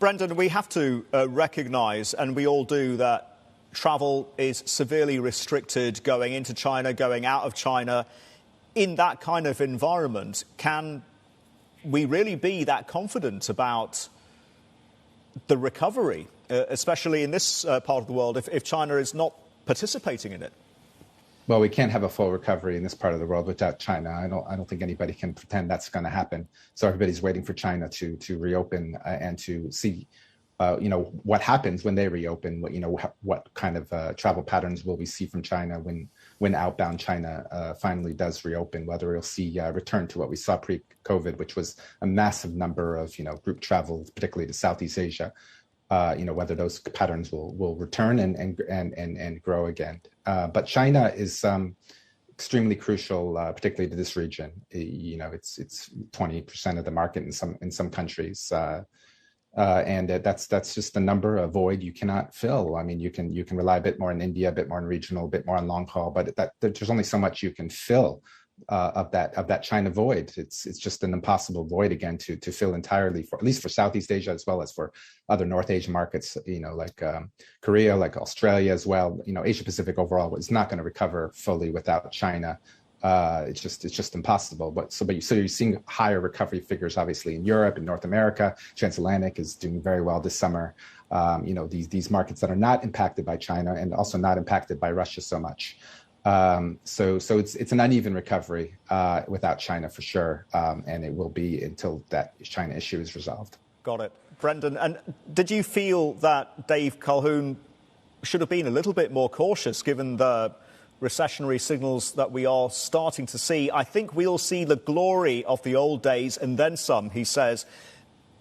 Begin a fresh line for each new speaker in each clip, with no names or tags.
Brendan, we have to recognise, and we all do, that travel is severely restricted going into China, going out of China. In that kind of environment, can we really be that confident about the recovery, especially in this part of the world, if China is not participating in it?
Well, we can't have a full recovery in this part of the world without China. I don't think anybody can pretend that's going to happen. So everybody's waiting for China to reopen and to see, what happens when they reopen. What kind of travel patterns will we see from China when outbound China finally does reopen? Whether we'll see return to what we saw pre-COVID, which was a massive number of group travel, particularly to Southeast Asia. Whether those patterns will return and grow again. But China is extremely crucial, particularly to this region. It's 20% of the market in some countries, and that's just a number, a void you cannot fill. I mean, you can rely a bit more on India, a bit more on regional, a bit more on long haul, but there's only so much you can fill of that China void. It's just an impossible void again to fill entirely, for at least for Southeast Asia as well as for other North Asian markets, like Korea, like Australia as well. Asia Pacific overall is not going to recover fully without China. It's just impossible. So you're seeing higher recovery figures obviously in Europe and North America. Transatlantic is doing very well this summer. These markets that are not impacted by China and also not impacted by Russia so much. So it's an uneven recovery without China for sure, and it will be until that China issue is resolved.
Got it. Brendan, and did you feel that Dave Calhoun should have been a little bit more cautious given the recessionary signals that we are starting to see? I think we'll see the glory of the old days and then some, he says.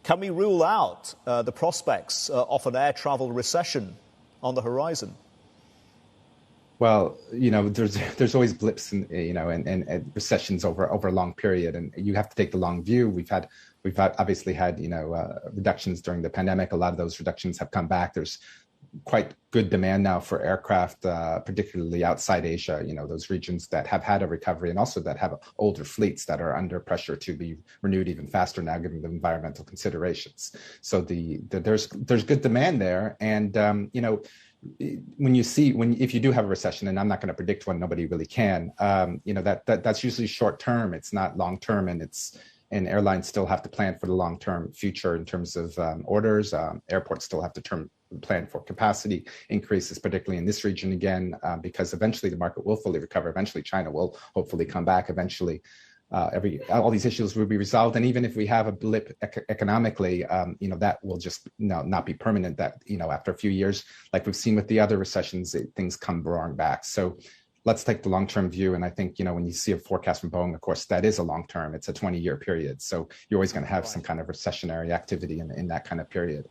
Can we rule out the prospects of an air travel recession on the horizon?
Well, there's always blips and recessions over a long period, and you have to take the long view. We've obviously had reductions during the pandemic. A lot of those reductions have come back. There's quite good demand now for aircraft, particularly outside Asia. Those regions that have had a recovery and also that have older fleets that are under pressure to be renewed even faster now, given the environmental considerations. So there's good demand there, and if you do have a recession, and I'm not going to predict one, nobody really can, that's usually short term. It's not long term, and airlines still have to plan for the long term future in terms of orders. Airports still have to plan for capacity increases, particularly in this region again, because eventually the market will fully recover. Eventually China will hopefully come back. Eventually all these issues will be resolved. And even if we have a blip economically, that will just not be permanent. That, after a few years, like we've seen with the other recessions, things come roaring back. So let's take the long-term view. And I think, when you see a forecast from Boeing, of course, that is a long-term. It's a 20-year period. So you're always going to have some kind of recessionary activity in that kind of period.